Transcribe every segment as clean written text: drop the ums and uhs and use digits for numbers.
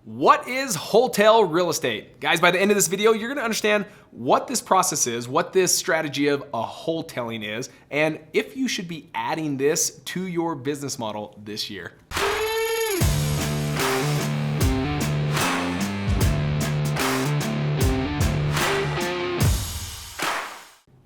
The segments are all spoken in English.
What is Wholetail real estate? Guys, by the end of this video, you're gonna understand what this process is, what this strategy of a wholetailing is, and if you should be adding this to your business model this year.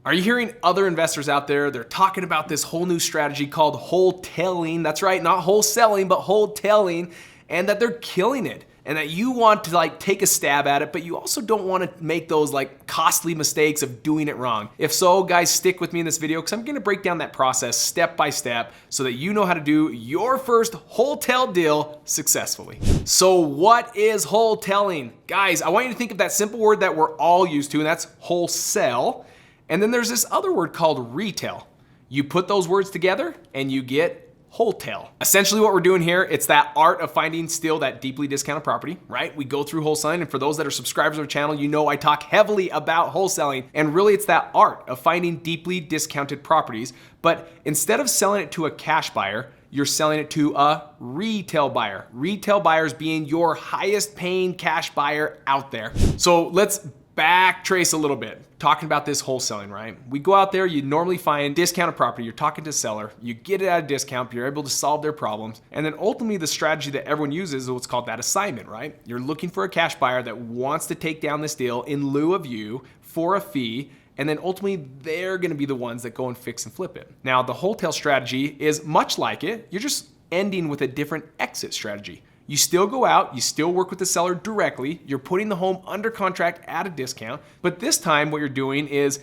Are you hearing other investors out there? They're talking about this whole new strategy called wholetailing. That's right, not wholesaling, but wholetailing, and that they're killing it. And that you want to take a stab at it, but you also don't want to make those costly mistakes of doing it wrong. If so, guys, stick with me in this video because I'm gonna break down that process step by step so that you know how to do your first wholetail deal successfully. So what is wholetailing? Guys, I want you to think of that simple word that we're all used to, and that's wholesale. And then there's this other word called retail. You put those words together and you get wholetail. Essentially what we're doing here, it's that art of finding still that deeply discounted property, right? We go through wholesaling, and for those that are subscribers to our channel, you know I talk heavily about wholesaling, and really it's that art of finding deeply discounted properties, but instead of selling it to a cash buyer, you're selling it to a retail buyer. Retail buyers being your highest paying cash buyer out there. So let's backtrace a little bit, talking about this wholesaling, right? We go out there, you normally find discounted property, you're talking to a seller, you get it at a discount, you're able to solve their problems. And then ultimately the strategy that everyone uses is what's called that assignment, right? You're looking for a cash buyer that wants to take down this deal in lieu of you for a fee. And then ultimately they're gonna be the ones that go and fix and flip it. Now the wholetail strategy is much like it, you're just ending with a different exit strategy. You still go out, you still work with the seller directly, you're putting the home under contract at a discount, but this time what you're doing is,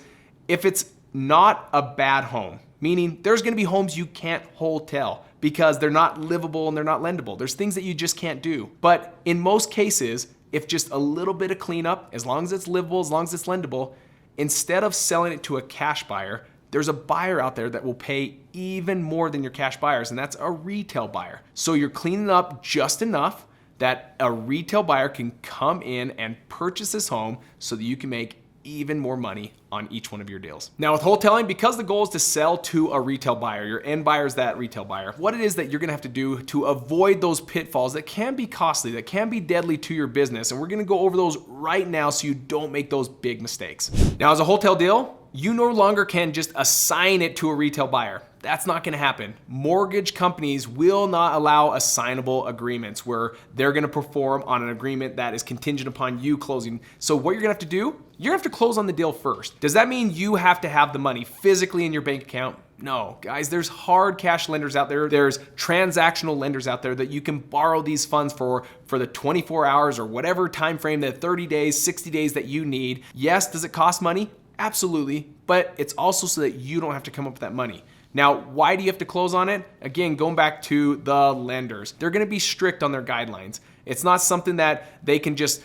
if it's not a bad home, meaning there's gonna be homes you can't wholetail because they're not livable and they're not lendable. There's things that you just can't do. But in most cases, if just a little bit of cleanup, as long as it's livable, as long as it's lendable, instead of selling it to a cash buyer, there's a buyer out there that will pay even more than your cash buyers, and that's a retail buyer. So you're cleaning up just enough that a retail buyer can come in and purchase this home so that you can make even more money on each one of your deals. Now with wholetailing, because the goal is to sell to a retail buyer, your end buyer is that retail buyer, what it is that you're gonna have to do to avoid those pitfalls that can be costly, that can be deadly to your business, and we're gonna go over those right now so you don't make those big mistakes. Now as a wholetail deal, you no longer can just assign it to a retail buyer. That's not gonna happen. Mortgage companies will not allow assignable agreements where they're gonna perform on an agreement that is contingent upon you closing. So what you're gonna have to do, you're gonna have to close on the deal first. Does that mean you have to have the money physically in your bank account? No, guys, there's hard cash lenders out there. There's transactional lenders out there that you can borrow these funds for the 24 hours or whatever time frame, that 30 days, 60 days that you need. Yes, does it cost money? Absolutely, but it's also so that you don't have to come up with that money. Now, why do you have to close on it? Again, going back to the lenders, they're gonna be strict on their guidelines. It's not something that they can just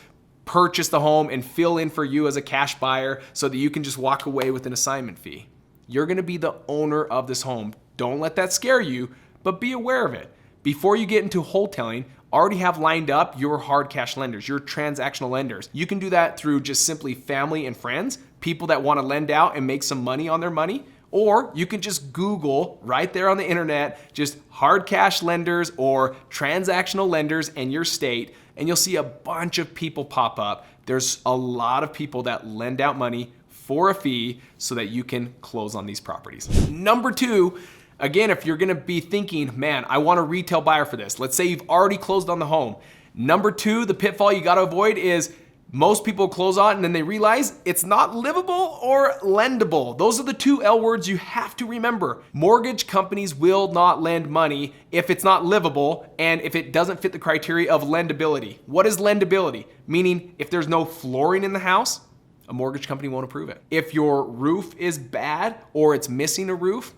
purchase the home and fill in for you as a cash buyer so that you can just walk away with an assignment fee. You're gonna be the owner of this home. Don't let that scare you, but be aware of it. Before you get into wholetailing, already have lined up your hard cash lenders, your transactional lenders. You can do that through just simply family and friends, people that wanna lend out and make some money on their money, or you can just Google right there on the internet, just hard cash lenders or transactional lenders in your state, and you'll see a bunch of people pop up. There's a lot of people that lend out money for a fee so that you can close on these properties. Number two, again, if you're gonna be thinking, man, I want a retail buyer for this. Let's say you've already closed on the home. Number two, the pitfall you gotta avoid is most people close on and then they realize it's not livable or lendable. Those are the two L words you have to remember. Mortgage companies will not lend money if it's not livable and if it doesn't fit the criteria of lendability. What is lendability? Meaning if there's no flooring in the house, a mortgage company won't approve it. If your roof is bad or it's missing a roof,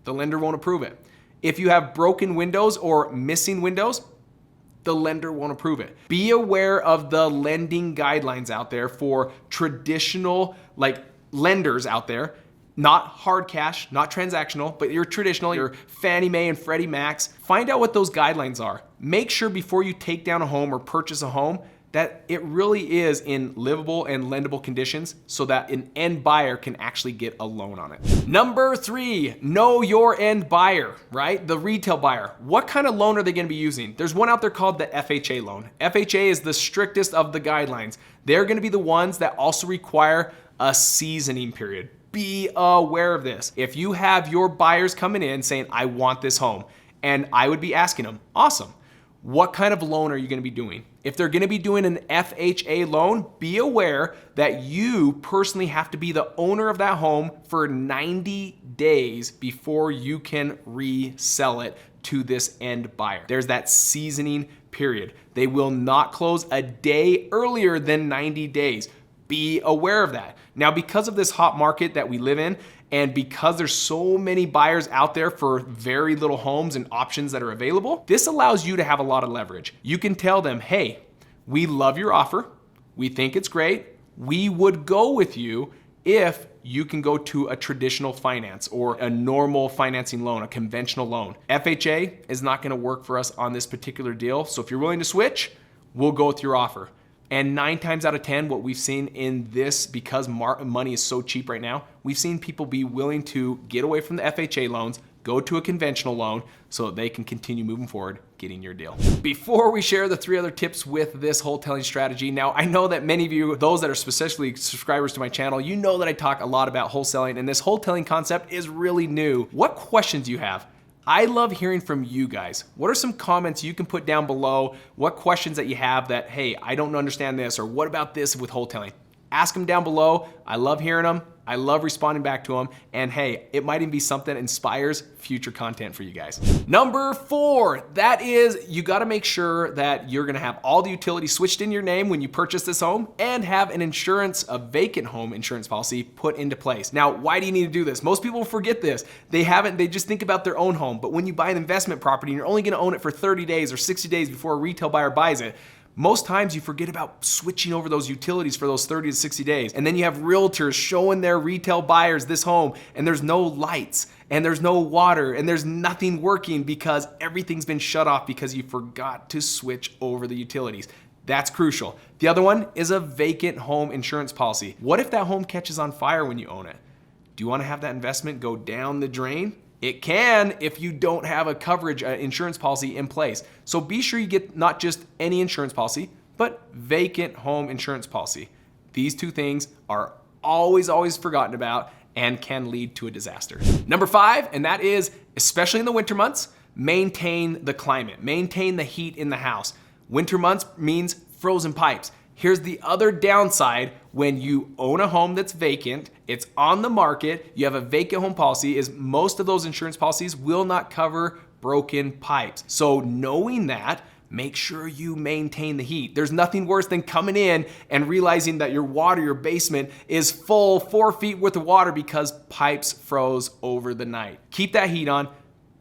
the lender won't approve it. If you have broken windows or missing windows, the lender won't approve it. Be aware of the lending guidelines out there for traditional lenders out there, not hard cash, not transactional, but your traditional, your Fannie Mae and Freddie Macs. Find out what those guidelines are. Make sure before you take down a home or purchase a home that it really is in livable and lendable conditions so that an end buyer can actually get a loan on it. Number 3, know your end buyer, right? The retail buyer. What kind of loan are they gonna be using? There's one out there called the FHA loan. FHA is the strictest of the guidelines. They're gonna be the ones that also require a seasoning period. Be aware of this. If you have your buyers coming in saying, I want this home, and I would be asking them, awesome, what kind of loan are you gonna be doing? If they're gonna be doing an FHA loan, be aware that you personally have to be the owner of that home for 90 days before you can resell it to this end buyer. There's that seasoning period. They will not close a day earlier than 90 days. Be aware of that. Now, because of this hot market that we live in, and because there's so many buyers out there for very little homes and options that are available, this allows you to have a lot of leverage. You can tell them, hey, we love your offer. We think it's great. We would go with you if you can go to a traditional finance or a normal financing loan, a conventional loan. FHA is not gonna work for us on this particular deal. So if you're willing to switch, we'll go with your offer. And 9 times out of 10, what we've seen in this, because money is so cheap right now, we've seen people be willing to get away from the FHA loans, go to a conventional loan so that they can continue moving forward, getting your deal. Before we share the 3 other tips with this wholesaling strategy, now I know that many of you, those that are specifically subscribers to my channel, you know that I talk a lot about wholesaling, and this wholesaling concept is really new. What questions do you have? I love hearing from you guys. What are some comments you can put down below? What questions that you have that, hey, I don't understand this, or what about this with wholesaling? Ask them down below. I love hearing them. I love responding back to them. And hey, it might even be something that inspires future content for you guys. Number 4, that is, you gotta make sure that you're gonna have all the utilities switched in your name when you purchase this home and have an insurance, a vacant home insurance policy put into place. Now, why do you need to do this? Most people forget this. They just think about their own home. But when you buy an investment property and you're only gonna own it for 30 days or 60 days before a retail buyer buys it, most times you forget about switching over those utilities for those 30 to 60 days. And then you have realtors showing their retail buyers this home and there's no lights and there's no water and there's nothing working because everything's been shut off because you forgot to switch over the utilities. That's crucial. The other one is a vacant home insurance policy. What if that home catches on fire when you own it? Do you want to have that investment go down the drain? It can if you don't have a coverage insurance policy in place. So be sure you get not just any insurance policy, but vacant home insurance policy. These 2 things are always forgotten about and can lead to a disaster. Number 5, and that is, especially in the winter months, maintain the climate, maintain the heat in the house. Winter months means frozen pipes. Here's the other downside when you own a home that's vacant, it's on the market, you have a vacant home policy, is most of those insurance policies will not cover broken pipes. So knowing that, make sure you maintain the heat. There's nothing worse than coming in and realizing that your basement is full 4 feet worth of water because pipes froze over the night. Keep that heat on,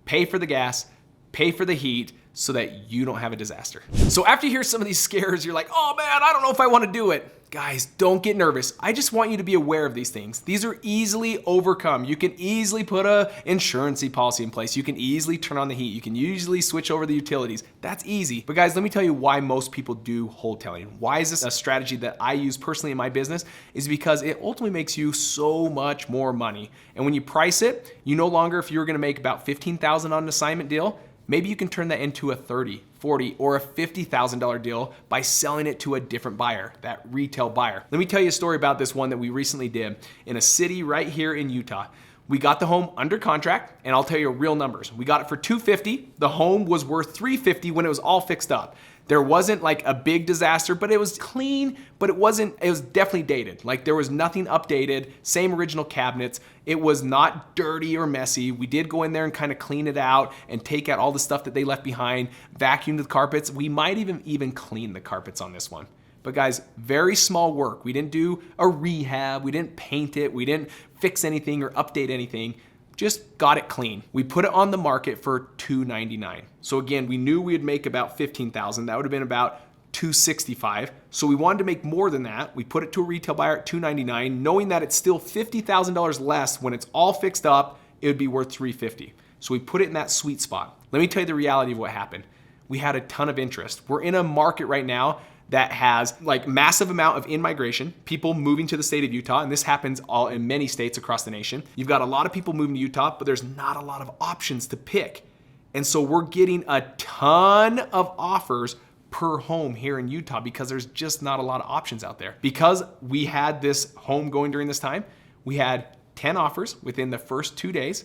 pay for the gas, pay for the heat, so that you don't have a disaster. So after you hear some of these scares, you're like, oh man, I don't know if I want to do it. Guys, don't get nervous. I just want you to be aware of these things. These are easily overcome. You can easily put a insurance policy in place. You can easily turn on the heat. You can usually switch over the utilities. That's easy. But guys, let me tell you why most people do wholetailing. Why is this a strategy that I use personally in my business? Is because it ultimately makes you so much more money. And when you price it, you no longer, if you're gonna make about $15,000 on an assignment deal, maybe you can turn that into a $30,000, $40,000, or a $50,000 deal by selling it to a different buyer, that retail buyer. Let me tell you a story about this one that we recently did in a city right here in Utah. We got the home under contract, and I'll tell you real numbers. We got it for $250,000. The home was worth $350,000 when it was all fixed up. There wasn't like a big disaster, but it was clean, but it was definitely dated. Like there was nothing updated, same original cabinets. It was not dirty or messy. We did go in there and kind of clean it out and take out all the stuff that they left behind, vacuum the carpets. We might even clean the carpets on this one. But guys, very small work. We didn't do a rehab. We didn't paint it. We didn't fix anything or update anything. Just got it clean. We put it on the market for $299,000. So again, we knew we'd make about $15,000. That would have been about $265,000. So we wanted to make more than that. We put it to a retail buyer at $299,000, knowing that it's still $50,000 less when it's all fixed up. It would be worth $350,000. So we put it in that sweet spot. Let me tell you the reality of what happened. We had a ton of interest. We're in a market right now that has like massive amount of in-migration, people moving to the state of Utah, and this happens all in many states across the nation. You've got a lot of people moving to Utah, but there's not a lot of options to pick. And so we're getting a ton of offers per home here in Utah because there's just not a lot of options out there. Because we had this home going during this time, we had 10 offers within the first 2 days,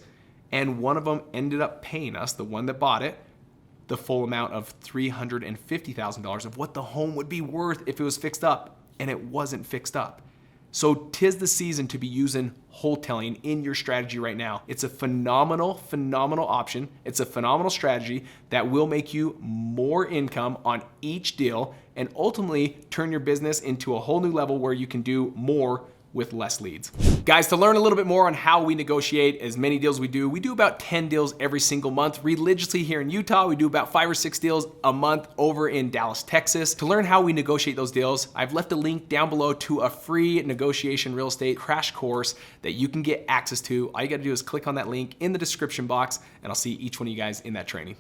and one of them ended up paying us, the one that bought it, the full amount of $350,000 of what the home would be worth if it was fixed up, and it wasn't fixed up. So 'tis the season to be using wholetailing in your strategy right now. It's a phenomenal option. It's a phenomenal strategy that will make you more income on each deal and ultimately turn your business into a whole new level where you can do more with less leads. Guys, to learn a little bit more on how we negotiate as many deals we do about 10 deals every single month religiously here in Utah. We do about 5 or 6 deals a month over in Dallas, Texas. To learn how we negotiate those deals, I've left a link down below to a free negotiation real estate crash course that you can get access to. All you gotta do is click on that link in the description box, and I'll see each one of you guys in that training.